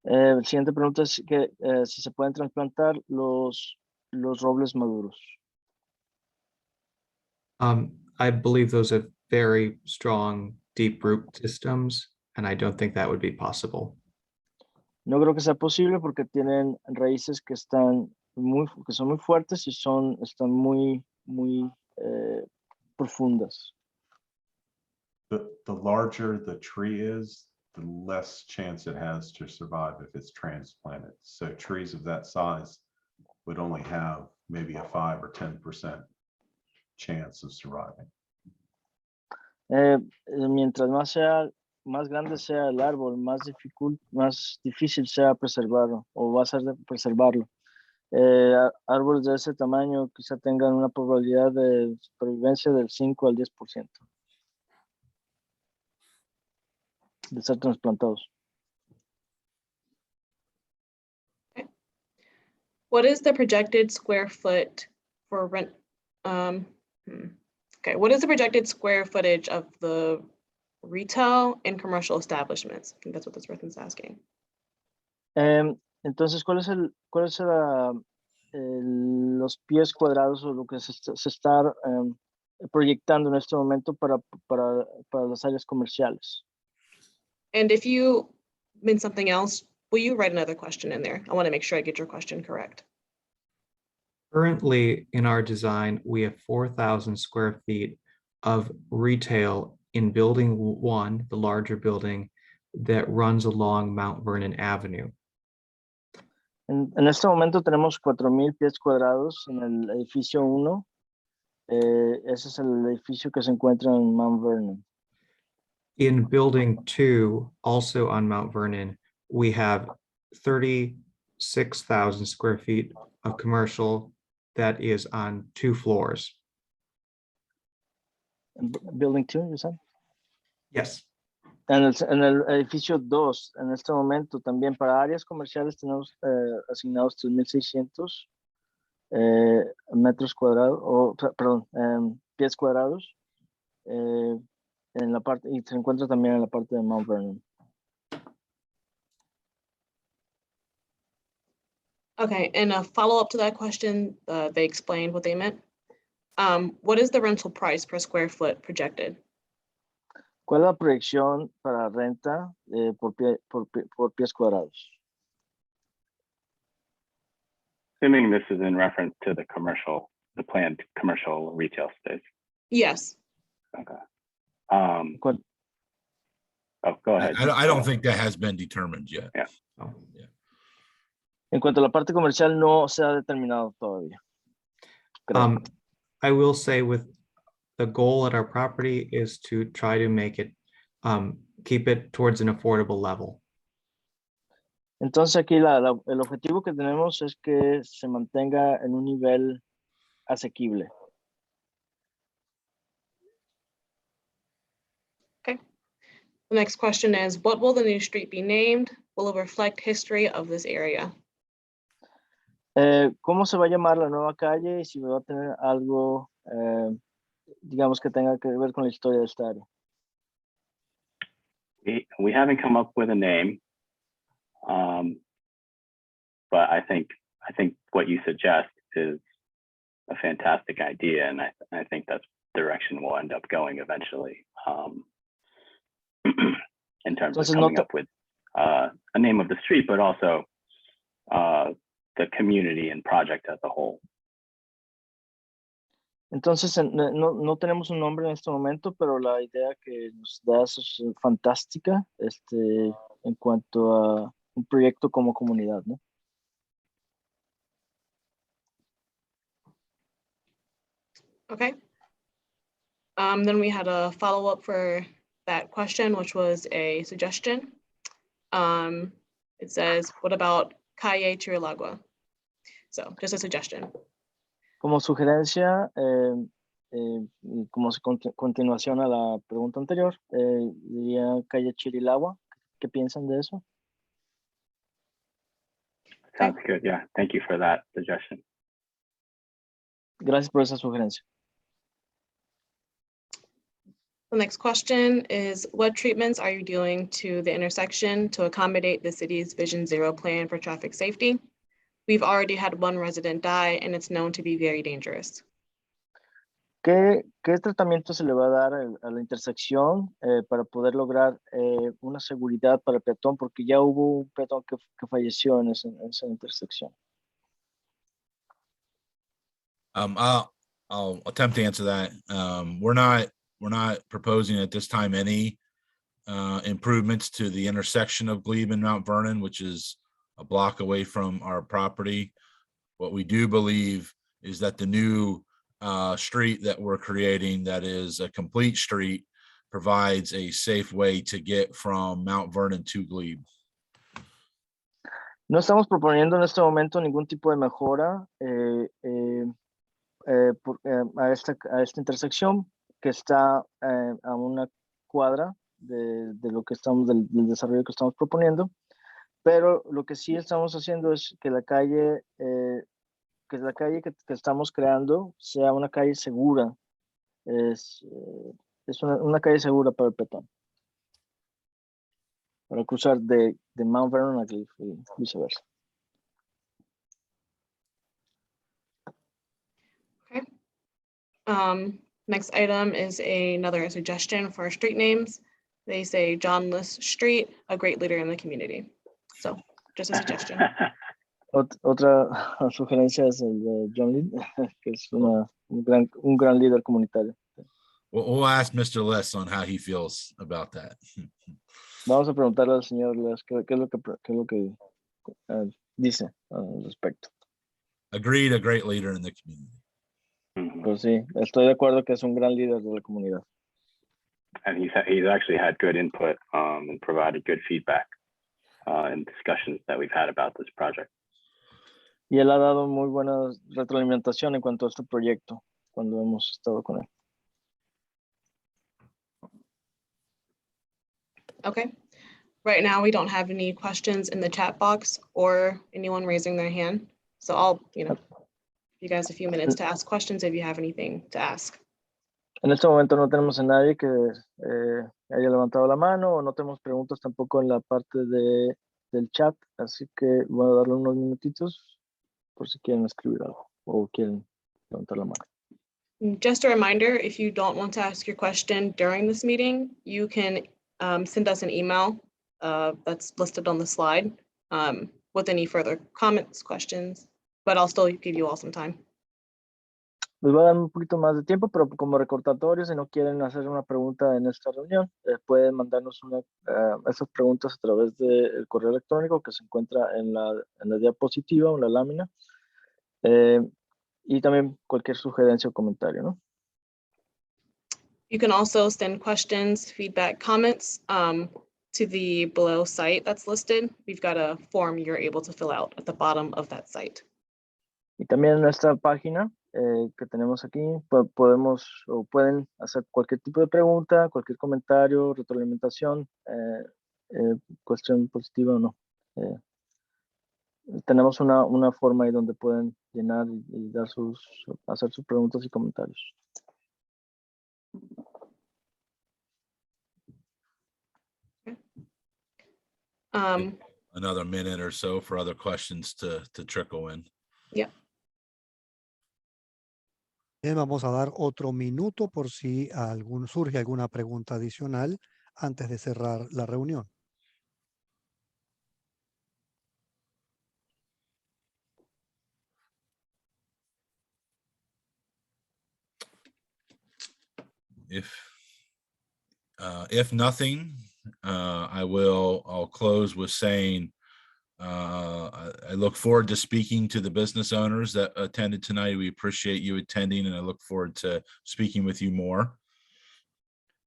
La siguiente pregunta es que si se pueden trasplantar los robles maduros. I believe those are very strong, deep root systems, and I don't think that would be possible. No creo que sea posible porque tienen raíces que son muy fuertes y están muy profundas. The larger the tree is, the less chance it has to survive if it's transplanted. So trees of that size would only have maybe a 5 or 10% chance of surviving. Mientras más grande sea el árbol, más difícil sea preservarlo o va a ser de preservarlo. Árboles de ese tamaño quizá tengan una probabilidad de supervivencia del 5 al 10%. de ser trasplantados. What is the projected square foot for rent? Okay, what is the projected square footage of the retail and commercial establishments? I think that's what this person's asking. Entonces, ¿cuál es los pies cuadrados o lo que se está proyectando en este momento para las áreas comerciales? And if you meant something else, will you write another question in there? I want to make sure I get your question correct. Currently, in our design, we have 4,000 square feet of retail in building 1, the larger building that runs along Mount Vernon Avenue. En este momento tenemos 4,000 pies cuadrados en el edificio 1. Ese es el edificio que se encuentra en Mount Vernon. In building 2, also on Mount Vernon, we have 36,000 square feet of commercial that is on 2 floors. Building 2, you said? Yes. En el edificio 2, en este momento también para áreas comerciales tenemos asignados 3,600 metros cuadrados, pies cuadrados, en la parte, y se encuentra también en la parte de Mount Vernon. Okay, and a follow-up to that question, they explained what they meant. What is the rental price per square foot projected? ¿Cuál es la proyección para renta por pies cuadrados? Assuming this is in reference to the planned commercial retail space. Yes. Okay. Oh, go ahead. I don't think that has been determined yet. Yeah. Oh. Yeah. En cuanto a la parte comercial, no se ha determinado todavía. Creo. I will say with the goal at our property is to try to make it, keep it towards an affordable level. Entonces aquí el objetivo que tenemos es que se mantenga en un nivel asequible. Okay. The next question is, what will the new street be named? Will it reflect history of this area? ¿Cómo se va a llamar la nueva calle y si va a tener algo, digamos, que tenga que ver con la historia de esta área? We haven't come up with a name, but I think what you suggest is a fantastic idea, and I think that's the direction we'll end up going eventually. In terms of coming up with a name of the street, but also the community and project as a whole. Entonces, no tenemos un nombre en este momento, pero la idea que nos das es fantástica, en cuanto a un proyecto como comunidad, ¿no? Okay. Then we had a follow-up for that question, which was a suggestion. It says, what about Calle Chirilagua? So just a suggestion. Como sugerencia, y como continuación a la pregunta anterior, diría calle Chirilagua. ¿Qué piensan de eso? Sounds good. Yeah. Thank you for that suggestion. Gracias por esa sugerencia. The next question is, what treatments are you doing to the intersection to accommodate the city's Vision Zero plan for traffic safety? We've already had one resident die and it's known to be very dangerous. ¿Qué tratamiento se le va a dar a la intersección para poder lograr una seguridad para el peatón? Porque ya hubo un peatón que falleció en esa intersección. I'll attempt to answer that. We're not proposing at this time any improvements to the intersection of Glebe and Mount Vernon, which is a block away from our property. What we do believe is that the new street that we're creating, that is a complete street, provides a safe way to get from Mount Vernon to Glebe. No estamos proponiendo en este momento ningún tipo de mejora a esta intersección que está a una cuadra de lo que estamos, del desarrollo que estamos proponiendo. Pero lo que sí estamos haciendo es que la calle, que estamos creando sea una calle segura. Es una calle segura para el peatón. Para cruzar de Mount Vernon a Glebe y viceversa. Okay. Next item is another suggestion for street names. They say John List Street, a great leader in the community. So just a suggestion. Otra sugerencia es el de John Lee, que es un gran líder comunitario. We'll ask Mr. Less on how he feels about that. Vamos a preguntarle al señor Les qué es lo que dice al respecto. Agreed, a great leader in the community. Pues sí, estoy de acuerdo que es un gran líder de la comunidad. And he's actually had good input and provided good feedback in discussions that we've had about this project. Y él ha dado muy buena retroalimentación en cuanto a este proyecto cuando hemos estado con él. Okay. Right now, we don't have any questions in the chat box or anyone raising their hand. So I'll, give you guys a few minutes to ask questions if you have anything to ask. En este momento no tenemos a nadie que haya levantado la mano o no tenemos preguntas tampoco en la parte del chat. Así que voy a darle unos minutitos por si quieren escribir algo o quieren levantar la mano. Just a reminder, if you don't want to ask your question during this meeting, you can send us an email that's listed on the slide with any further comments, questions, but I'll still give you all some time. Les voy a dar un poquito más de tiempo, pero como recordatorio, si no quieren hacer una pregunta en esta reunión, pueden mandarnos esas preguntas a través del correo electrónico que se encuentra en la diapositiva o en la lámina. Y también cualquier sugerencia o comentario, ¿no? You can also send questions, feedback, comments to the below site that's listed. We've got a form you're able to fill out at the bottom of that site. Y también en esta página que tenemos aquí, pueden hacer cualquier tipo de pregunta, cualquier comentario, retroalimentación, cuestión positiva o no. Tenemos una forma ahí donde pueden llenar y hacer sus preguntas y comentarios. Another minute or so for other questions to trickle in. Yeah. Bien, vamos a dar otro minuto por si surge alguna pregunta adicional antes de cerrar la reunión. If nothing, I'll close with saying I look forward to speaking to the business owners that attended tonight. We appreciate you attending, and I look forward to speaking with you more.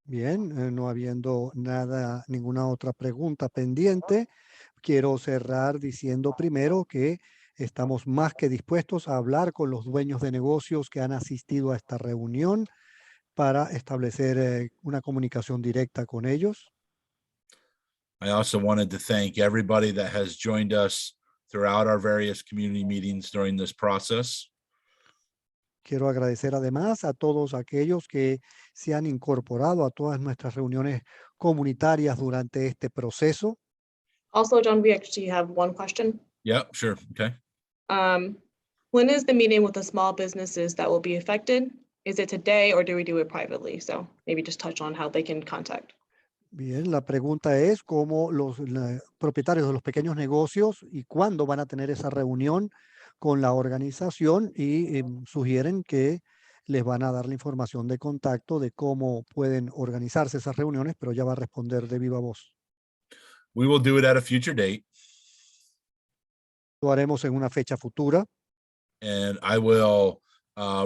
Bien, no habiendo ninguna otra pregunta pendiente, quiero cerrar diciendo primero que estamos más que dispuestos a hablar con los dueños de negocios que han asistido a esta reunión para establecer una comunicación directa con ellos. I also wanted to thank everybody that has joined us throughout our various community meetings during this process. Quiero agradecer además a todos aquellos que se han incorporado a todas nuestras reuniones comunitarias durante este proceso. Also, John, we actually have one question. Yeah, sure. Okay. When is the meeting with the small businesses that will be affected? Is it today or do we do it privately? So maybe just touch on how they can contact. Bien, la pregunta es cómo los propietarios de los pequeños negocios y cuándo van a tener esa reunión con la organización y sugieren que les van a dar la información de contacto de cómo pueden organizarse esas reuniones, pero ya va a responder de viva voz. We will do it at a future date. Lo haremos en una fecha futura. And I will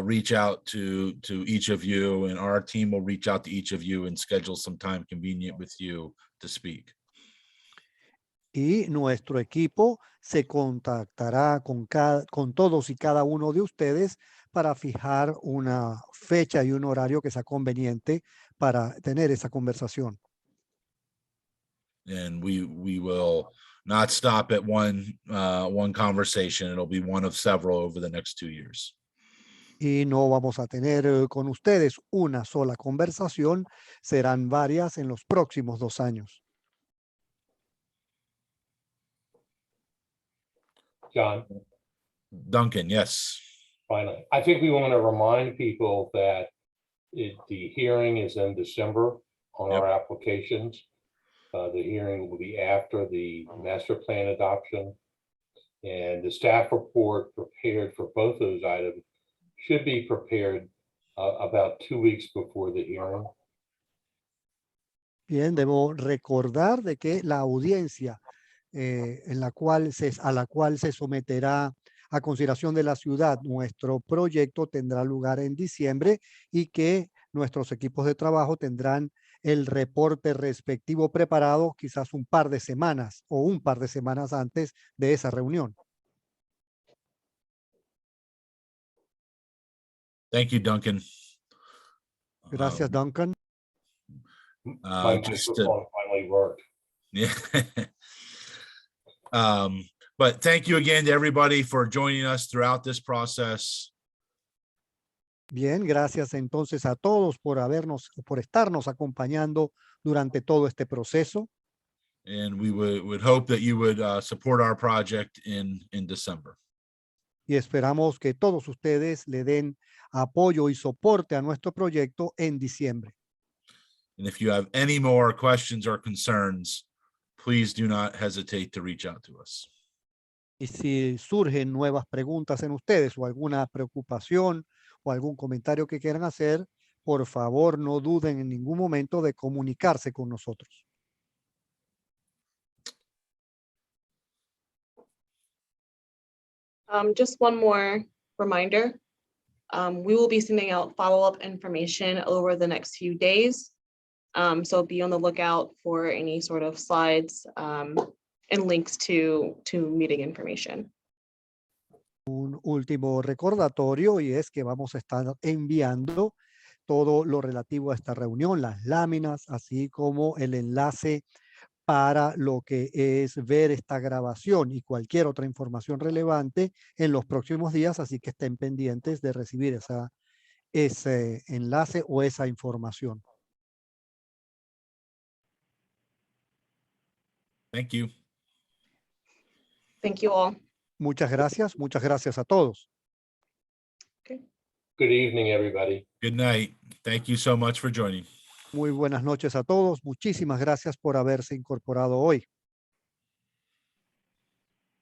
reach out to each of you, and our team will reach out to each of you and schedule some time convenient with you to speak. Y nuestro equipo se contactará con todos y cada uno de ustedes para fijar una fecha y un horario que sea conveniente para tener esa conversación. And we will not stop at one conversation. It'll be one of several over the next 2 years. Y no vamos a tener con ustedes una sola conversación, serán varias en los próximos 2 años. John, Duncan, yes. finally, I think we want to remind people that the hearing is in December on our applications. The hearing will be after the master plan adoption. And the staff report prepared for both those items should be prepared about 2 weeks before the hearing. Bien, debo recordar de que la audiencia a la cual se someterá a consideración de la ciudad nuestro proyecto tendrá lugar en diciembre y que nuestros equipos de trabajo tendrán el reporte respectivo preparado quizás un par de semanas antes de esa reunión. Thank you, Duncan. Gracias, Duncan. My Just microphone finally worked. yeah. But thank you again to everybody for joining us throughout this process. Bien, gracias entonces a todos por estarnos acompañando durante todo este proceso. And we would hope that you would support our project in December. Y esperamos que todos ustedes le den apoyo y soporte a nuestro proyecto en diciembre. And if you have any more questions or concerns, please do not hesitate to reach out to us. Y si surgen nuevas preguntas en ustedes o alguna preocupación o algún comentario que quieran hacer, por favor no duden en ningún momento de comunicarse con nosotros. Just one more reminder. We will be sending out follow-up information over the next few days. So be on the lookout for any sort of slides and links to meeting information. Un último recordatorio y es que vamos a estar enviando todo lo relativo a esta reunión, las láminas, así como el enlace para lo que es ver esta grabación y cualquier otra información relevante en los próximos días, así que estén pendientes de recibir ese enlace o esa información. Thank you. Thank you all. Muchas gracias a todos. Good evening, everybody. Good night. Thank you so much for joining. Muy buenas noches a todos. Muchísimas gracias por haberse incorporado hoy.